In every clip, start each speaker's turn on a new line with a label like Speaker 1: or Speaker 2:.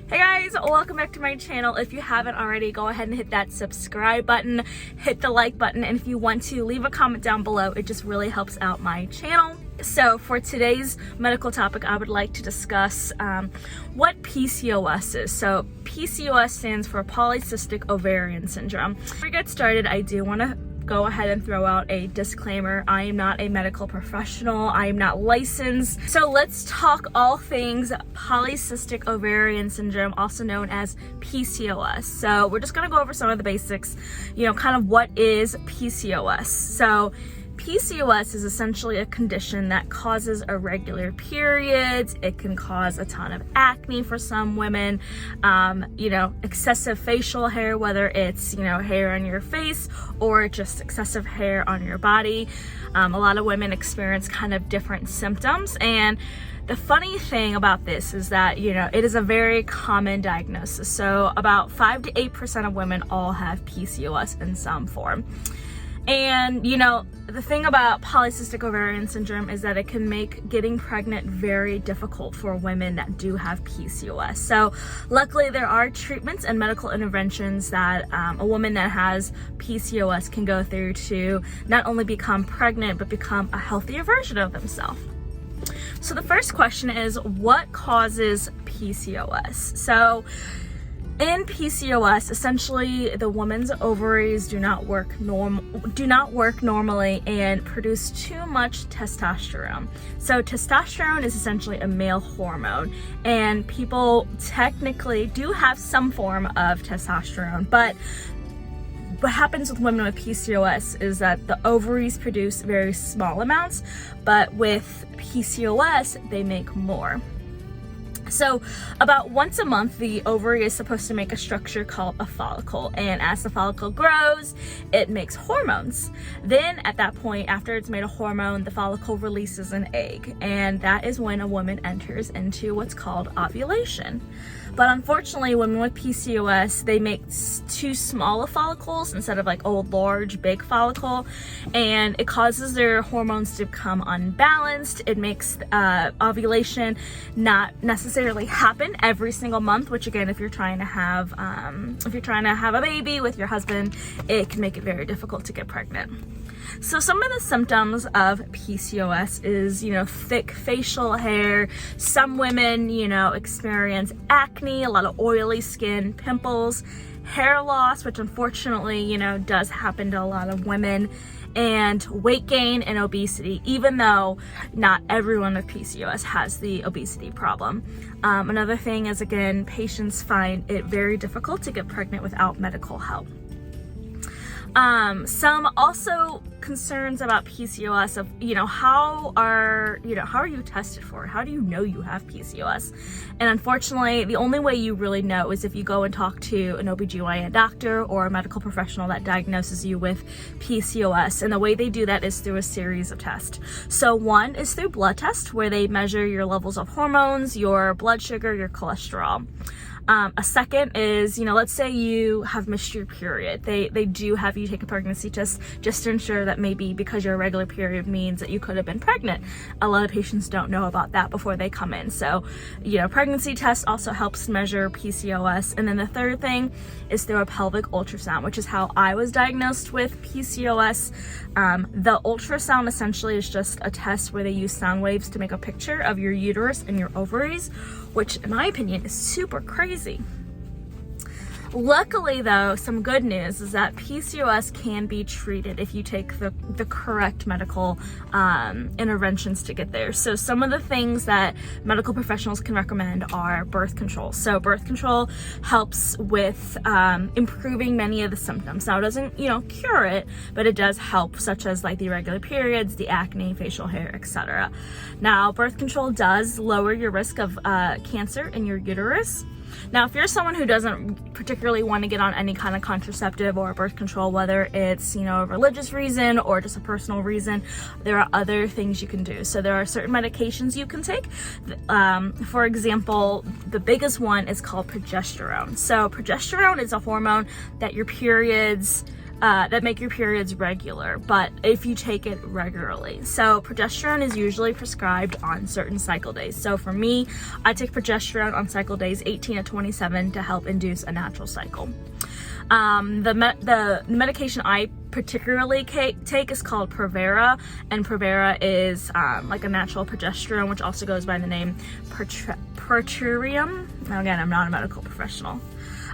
Speaker 1: Hey guys, welcome back to my channel. If you haven't already, go ahead and hit that subscribe button, hit the like button, and if you want to, leave a comment down below. It just really helps out my channel. So for today's medical topic, I would like to discuss what PCOS is. So PCOS stands for polycystic ovarian syndrome. Before we get started, I do want to go ahead and throw out a disclaimer. I am not a medical professional. I am not licensed. So let's talk all things polycystic ovarian syndrome, also known as PCOS. So we're just gonna go over some of the basics, kind of what is PCOS. So PCOS is essentially a condition that causes irregular periods. It can cause a ton of acne for some women, excessive facial hair, whether it's, hair on your face or just excessive hair on your body. A lot of women experience kind of different symptoms, and the funny thing about this is that, it is a very common diagnosis. So about 5 to 8% of women all have PCOS in some form. And, the thing about polycystic ovarian syndrome is that it can make getting pregnant very difficult for women that do have PCOS. So luckily there are treatments and medical interventions that a woman that has PCOS can go through to not only become pregnant, but become a healthier version of themselves. So the first question is, what causes PCOS? So in PCOS, essentially the woman's ovaries do not work normally and produce too much testosterone. So testosterone is essentially a male hormone, and people technically do have some form of testosterone, but what happens with women with PCOS is that the ovaries produce very small amounts, but with PCOS, they make more. So about once a month, the ovary is supposed to make a structure called a follicle, and as the follicle grows, it makes hormones. Then at that point, after it's made a hormone, the follicle releases an egg, and that is when a woman enters into what's called ovulation. But unfortunately, women with PCOS, they make too small of follicles instead of like a large, big follicle, and it causes their hormones to become unbalanced. It makes ovulation not necessarily happen every single month, which again, if you're trying to have a baby with your husband, it can make it very difficult to get pregnant. So some of the symptoms of PCOS is, thick facial hair. Some women, experience acne, a lot of oily skin, pimples, hair loss, which unfortunately, does happen to a lot of women, and weight gain and obesity, even though not everyone with PCOS has the obesity problem. Another thing is, again, patients find it very difficult to get pregnant without medical help. Some also concerns about PCOS of, how are you tested for it? How do you know you have PCOS? And unfortunately, the only way you really know is if you go and talk to an OBGYN doctor or a medical professional that diagnoses you with PCOS. And the way they do that is through a series of tests. So one is through blood tests, where they measure your levels of hormones, your blood sugar, your cholesterol. A second is, let's say you have missed your period. They do have you take a pregnancy test just to ensure that maybe because your irregular period means that you could have been pregnant. A lot of patients don't know about that before they come in. So, pregnancy test also helps measure PCOS. And then the third thing is through a pelvic ultrasound, which is how I was diagnosed with PCOS. The ultrasound essentially is just a test where they use sound waves to make a picture of your uterus and your ovaries, which in my opinion is super crazy. Luckily though, some good news is that PCOS can be treated if you take the correct medical interventions to get there. So some of the things that medical professionals can recommend are birth control. So birth control helps with improving many of the symptoms. Now it doesn't, cure it, but it does help, such as like the irregular periods, the acne, facial hair, etc. Now birth control does lower your risk of cancer in your uterus. Now, if you're someone who doesn't particularly want to get on any kind of contraceptive or birth control, whether it's, a religious reason or just a personal reason, there are other things you can do. So there are certain medications you can take. For example, the biggest one is called progesterone. So progesterone is a hormone that your periods that make your periods regular, but if you take it regularly. So progesterone is usually prescribed on certain cycle days. So for me, I take progesterone on cycle days 18 to 27 to help induce a natural cycle. The medication I particularly take is called Provera, and Provera is like a natural progesterone, which also goes by the name Perturium. Now again, I'm not a medical professional.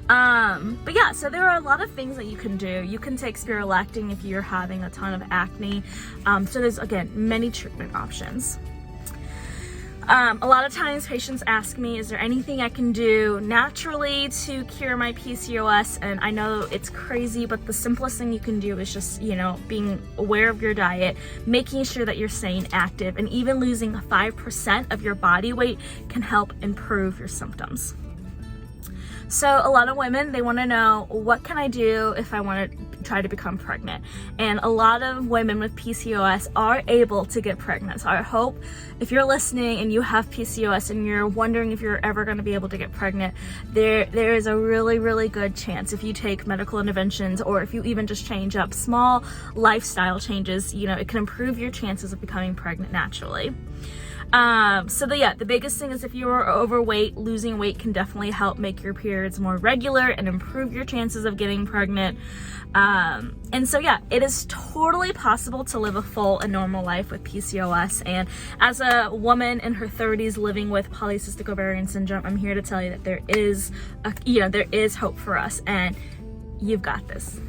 Speaker 1: But yeah, so there are a lot of things that you can do. You can take spirulactin if you're having a ton of acne. So there's, again, many treatment options. A lot of times patients ask me, is there anything I can do naturally to cure my PCOS? And I know it's crazy, but the simplest thing you can do is just, being aware of your diet, making sure that you're staying active, and even losing 5% of your body weight can help improve your symptoms. So a lot of women, they want to know, what can I do if I want to try to become pregnant? And a lot of women with PCOS are able to get pregnant. So I hope if you're listening and you have PCOS and you're wondering if you're ever going to be able to get pregnant, there is a really, really good chance if you take medical interventions, or if you even just change up small lifestyle changes, it can improve your chances of becoming pregnant naturally. The biggest thing is if you are overweight, losing weight can definitely help make your periods more regular and improve your chances of getting pregnant. It is totally possible to live a full and normal life with PCOS. And as a woman in her 30s living with polycystic ovarian syndrome, I'm here to tell you that there is hope for us, and you've got this.